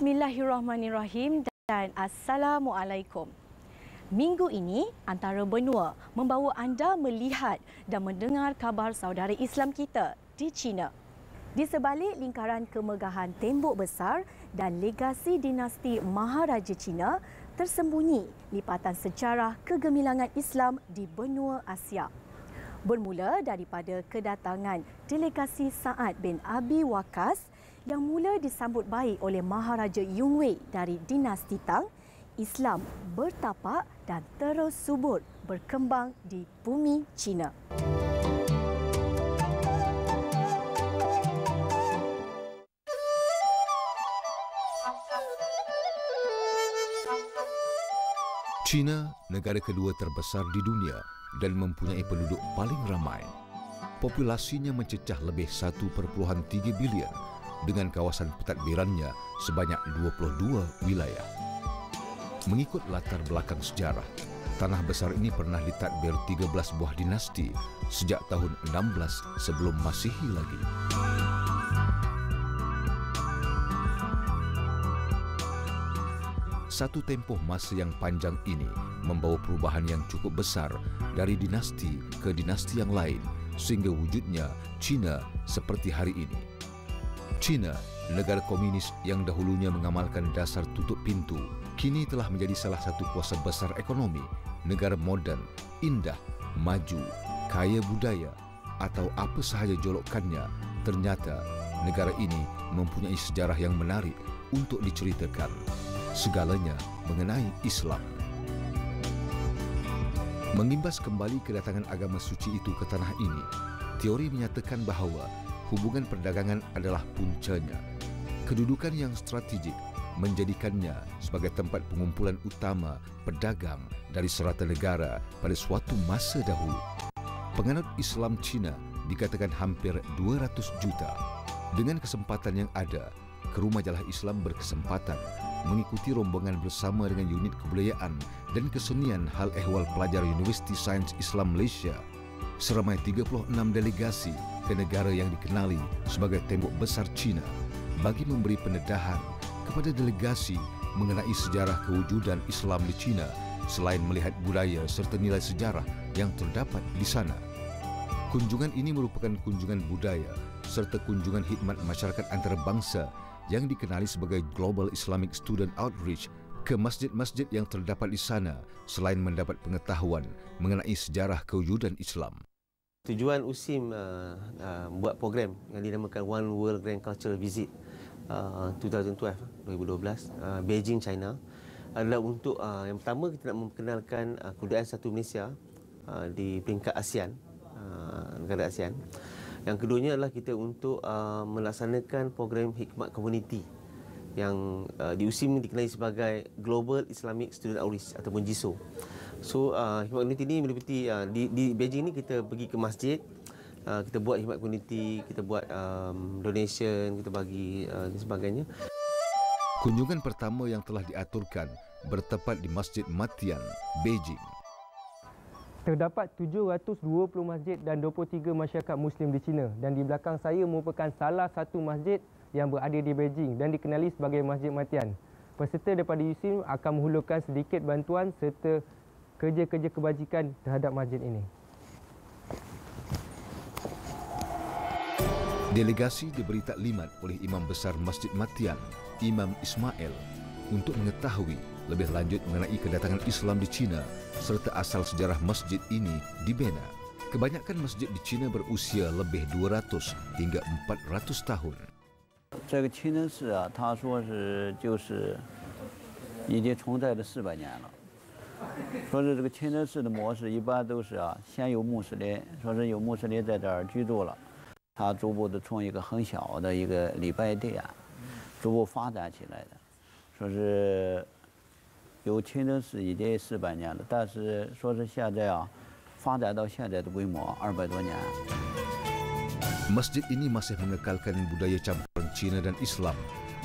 Bismillahirrahmanirrahim dan Assalamualaikum. Minggu ini, Antara Benua membawa anda melihat dan mendengar kabar saudara Islam kita di China. Di sebalik lingkaran kemegahan tembok besar dan legasi dinasti Maharaja China, tersembunyi lipatan sejarah kegemilangan Islam di benua Asia. Bermula daripada kedatangan delegasi Sa'ad bin Abi Waqqas yang mula disambut baik oleh Maharaja Yongwei dari dinasti Tang, Islam bertapak dan terus subur berkembang di bumi China. China, negara kedua terbesar di dunia dan mempunyai penduduk paling ramai. Populasinya mencecah lebih 1.3 bilion dengan kawasan pentadbirannya sebanyak 22 wilayah. Mengikut latar belakang sejarah, tanah besar ini pernah ditadbir 13 buah dinasti sejak tahun 16 sebelum Masihi lagi. Satu tempoh masa yang panjang ini membawa perubahan yang cukup besar dari dinasti ke dinasti yang lain sehingga wujudnya China seperti hari ini. China, negara komunis yang dahulunya mengamalkan dasar tutup pintu, kini telah menjadi salah satu kuasa besar ekonomi, negara moden, indah, maju, kaya budaya, atau apa sahaja jolokannya. Ternyata negara ini mempunyai sejarah yang menarik untuk diceritakan. Segalanya mengenai Islam. Mengimbas kembali kedatangan agama suci itu ke tanah ini, teori menyatakan bahawa hubungan perdagangan adalah puncanya. Kedudukan yang strategik menjadikannya sebagai tempat pengumpulan utama pedagang dari serata negara pada suatu masa dahulu. Penganut Islam Cina dikatakan hampir 200 juta. Dengan kesempatan yang ada, Keru Majalah Islam berkesempatan mengikuti rombongan bersama dengan unit kebudayaan dan kesenian hal ehwal pelajar Universiti Sains Islam Malaysia. Seramai 36 delegasi ke negara yang dikenali sebagai tembok besar China bagi memberi pendedahan kepada delegasi mengenai sejarah kewujudan Islam di China selain melihat budaya serta nilai sejarah yang terdapat di sana. Kunjungan ini merupakan kunjungan budaya serta kunjungan khidmat masyarakat antarabangsa yang dikenali sebagai Global Islamic Student Outreach ke masjid-masjid yang terdapat di sana selain mendapat pengetahuan mengenai sejarah kewujudan Islam. Tujuan USIM buat program yang dinamakan One World Grand Cultural Visit 2012, Beijing, China adalah untuk yang pertama kita nak memperkenalkan kebudayaan satu Malaysia di peringkat ASEAN, negara ASEAN. Yang keduanya adalah kita untuk melaksanakan program Hikmat Community yang di USIM dikenali sebagai Global Islamic Student Outreach ataupun GISO. So, Hikmat Community ini meliputi di Beijing ni kita pergi ke masjid, kita buat Hikmat Community, kita buat donation, kita bagi dan sebagainya. Kunjungan pertama yang telah diaturkan bertepat di Masjid Matian, Beijing. Terdapat 720 masjid dan 23 masyarakat Muslim di China dan di belakang saya merupakan salah satu masjid yang berada di Beijing dan dikenali sebagai Masjid Matian. Peserta daripada USIM akan menghulurkan sedikit bantuan serta kerja-kerja kebajikan terhadap masjid ini. Delegasi diberi taklimat oleh Imam Besar Masjid Matian, Imam Ismail, untuk mengetahui lebih lanjut mengenai kedatangan Islam di China serta asal sejarah masjid ini dibina. Kebanyakan masjid di China berusia lebih 200 hingga 400 tahun. 这个清真寺啊，他说是就是已经存在了400年了。说是这个清真寺的模式一般都是先有穆斯林，说是有穆斯林在这儿居住了，他逐步的从一个很小的一个礼拜殿，逐步发展起来的。说是有清真寺已经400年了，但是说是现在发展到现在的规模200多年。 Masjid ini masih mengekalkan budaya campuran Cina dan Islam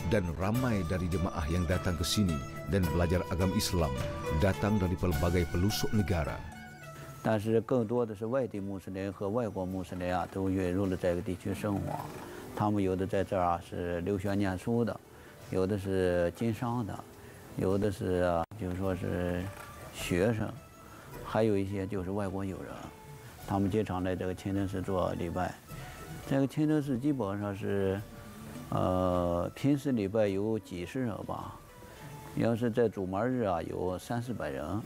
dan ramai dari jemaah yang datang ke sini dan belajar agama Islam datang dari pelbagai pelosok negara. 但是更多的是外地穆斯林和外国穆斯林都涌入了这个地区生活，他们有的在这儿是留学念书的，有的是经商的，有的是就是说是学生，还有一些就是外国友人，他们经常来这个清真寺做礼拜。这个清真寺基本上是，平时礼拜有几十人吧，要是在主门日有300-400人，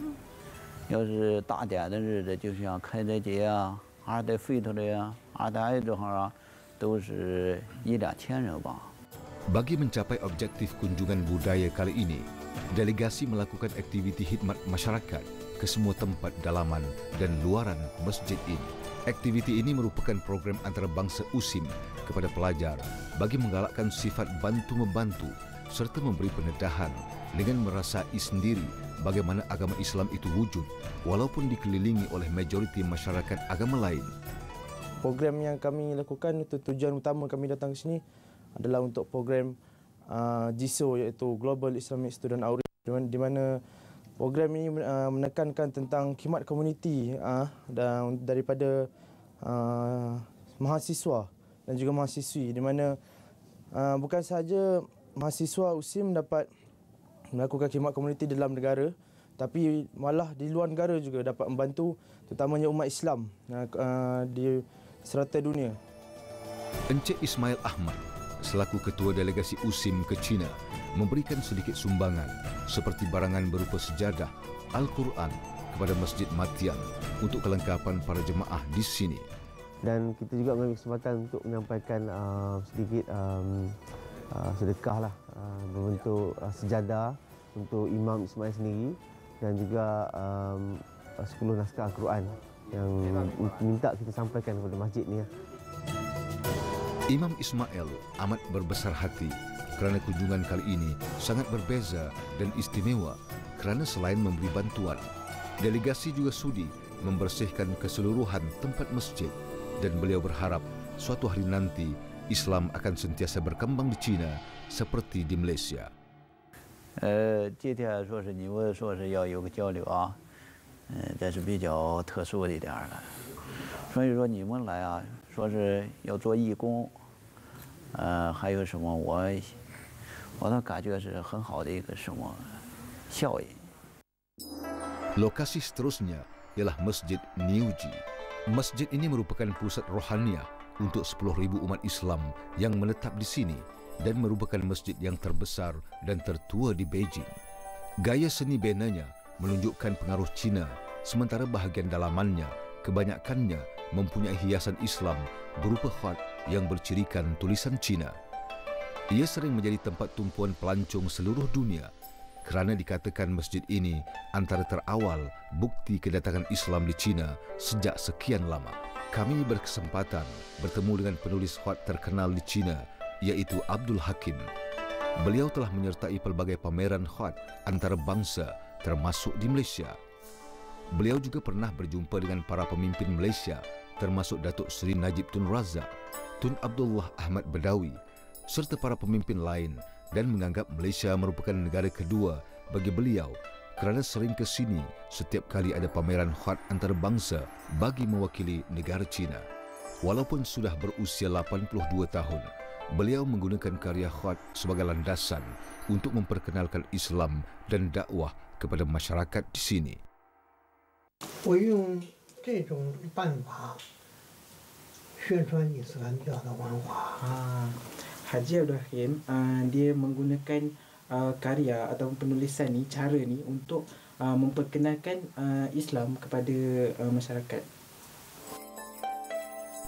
要是大典的日子，就像开斋节二代费特的二代爱这行都是1-2千人吧。 Bagi mencapai objektif kunjungan budaya kali ini, delegasi melakukan aktiviti khidmat masyarakat ke semua tempat dalaman dan luaran masjid ini. Aktiviti ini merupakan program antarabangsa USIM kepada pelajar bagi menggalakkan sifat bantu-membantu serta memberi pendedahan dengan merasai sendiri bagaimana agama Islam itu wujud walaupun dikelilingi oleh majoriti masyarakat agama lain. Program yang kami lakukan untuk tujuan utama kami datang ke sini adalah untuk program GISO iaitu Global Islamic Student Outreach, di mana program ini menekankan tentang khidmat komuniti dan daripada mahasiswa dan juga mahasiswi, di mana bukan sahaja mahasiswa USIM dapat melakukan khidmat komuniti dalam negara, tapi malah di luar negara juga dapat membantu terutamanya umat Islam di serata dunia. Encik Ismail Ahmad selaku ketua delegasi USIM ke China memberikan sedikit sumbangan seperti barangan berupa sejadah, Al-Quran kepada Masjid Matian untuk kelengkapan para jemaah di sini. Dan kita juga mengambil kesempatan untuk menyampaikan sedikit sedekah lah berbentuk sejadah untuk Imam Ismail sendiri dan juga 10 naskah Al-Quran yang minta kita sampaikan kepada masjid ni. Imam Ismail amat berbesar hati kerana kunjungan kali ini sangat berbeza dan istimewa kerana selain memberi bantuan, delegasi juga sudi membersihkan keseluruhan tempat masjid dan beliau berharap suatu hari nanti Islam akan sentiasa berkembang di China seperti di Malaysia. 今天说是你们说是要有个交流这是比较特殊的一点了。所以说你们来说是要做义工，还有什么我都感觉是很好的一个什么效应。 Lokasi seterusnya ialah Masjid Niuji. Masjid ini merupakan pusat rohaniah untuk 10,000 umat Islam yang menetap di sini dan merupakan masjid yang terbesar dan tertua di Beijing. Gaya seni benanya menunjukkan pengaruh Cina, sementara bahagian dalamannya kebanyakannya mempunyai hiasan Islam berupa khat yang bercirikan tulisan Cina. Ia sering menjadi tempat tumpuan pelancong seluruh dunia kerana dikatakan masjid ini antara terawal bukti kedatangan Islam di China sejak sekian lama. Kami berkesempatan bertemu dengan penulis khat terkenal di China, iaitu Abdul Hakim. Beliau telah menyertai pelbagai pameran khat antarabangsa termasuk di Malaysia. Beliau juga pernah berjumpa dengan para pemimpin Malaysia termasuk Datuk Seri Najib Tun Razak, Tun Abdullah Ahmad Badawi serta para pemimpin lain dan menganggap Malaysia merupakan negara kedua bagi beliau kerana sering ke sini setiap kali ada pameran khat antarabangsa bagi mewakili negara China. Walaupun sudah berusia 82 tahun, beliau menggunakan karya khat sebagai landasan untuk memperkenalkan Islam dan dakwah kepada masyarakat di sini. 我用这种办法宣传伊斯兰教的文化。 Haji Abdul Hakim dia menggunakan karya atau penulisan ni, cara ni untuk memperkenalkan Islam kepada masyarakat.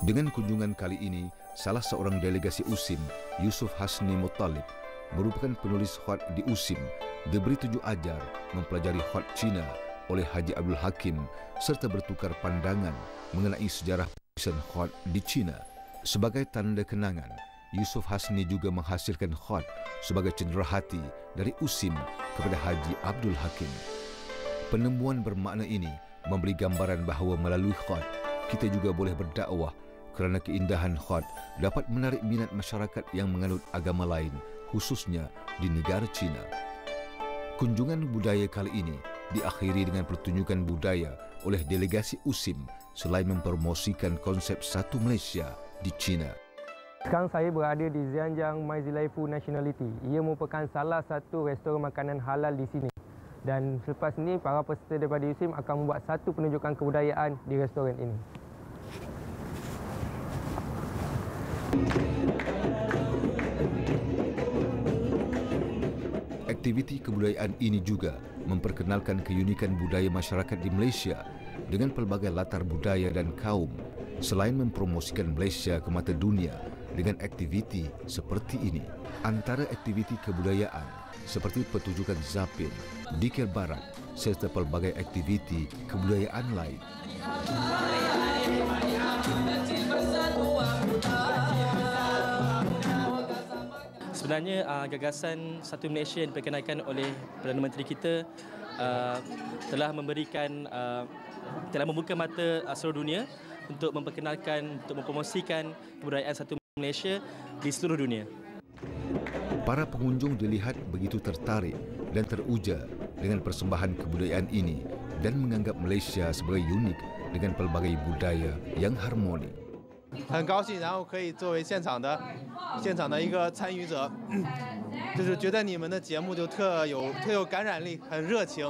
Dengan kunjungan kali ini, salah seorang delegasi USIM, Yusuf Hasni Muttalib, merupakan penulis khat di USIM, diberi tujuh ajar mempelajari khat Cina oleh Haji Abdul Hakim serta bertukar pandangan mengenai sejarah penulisan khat di Cina. Sebagai tanda kenangan, Yusuf Hasni juga menghasilkan khat sebagai cenderahati dari USIM kepada Haji Abdul Hakim. Penemuan bermakna ini memberi gambaran bahawa melalui khat kita juga boleh berdakwah kerana keindahan khat dapat menarik minat masyarakat yang menganut agama lain, khususnya di negara China. Kunjungan budaya kali ini diakhiri dengan pertunjukan budaya oleh delegasi USIM selain mempromosikan konsep satu Malaysia di China. Sekarang saya berada di Zhejiang Maizilaifu Nationality. Ia merupakan salah satu restoran makanan halal di sini. Dan selepas ini, para peserta daripada USIM akan membuat satu penunjukan kebudayaan di restoran ini. Aktiviti kebudayaan ini juga memperkenalkan keunikan budaya masyarakat di Malaysia dengan pelbagai latar budaya dan kaum, selain mempromosikan Malaysia ke mata dunia dengan aktiviti seperti ini. Antara aktiviti kebudayaan seperti pertunjukan Zapin, Dikir Barat serta pelbagai aktiviti kebudayaan lain. Sebenarnya gagasan Satu Malaysia yang diperkenalkan oleh Perdana Menteri kita telah membuka mata seluruh dunia untuk memperkenalkan, untuk mempromosikan kebudayaan Satu Malaysia di seluruh dunia. Para pengunjung dilihat begitu tertarik dan teruja dengan persembahan kebudayaan ini dan menganggap Malaysia sebagai unik dengan pelbagai budaya yang harmoni. 很高兴，然后可以作为现场的一个参与者，就是觉得你们的节目就特有感染力，很热情。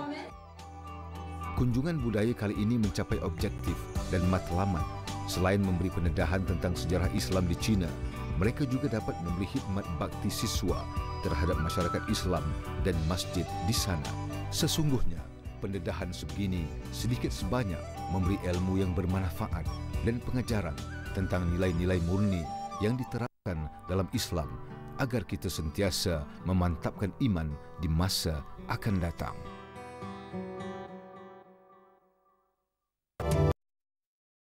Kunjungan budaya kali ini mencapai objektif dan matlamat. Selain memberi pendedahan tentang sejarah Islam di China, mereka juga dapat memberi khidmat bakti siswa terhadap masyarakat Islam dan masjid di sana. Sesungguhnya, pendedahan sebegini sedikit sebanyak memberi ilmu yang bermanfaat dan pengajaran tentang nilai-nilai murni yang diterapkan dalam Islam agar kita sentiasa memantapkan iman di masa akan datang.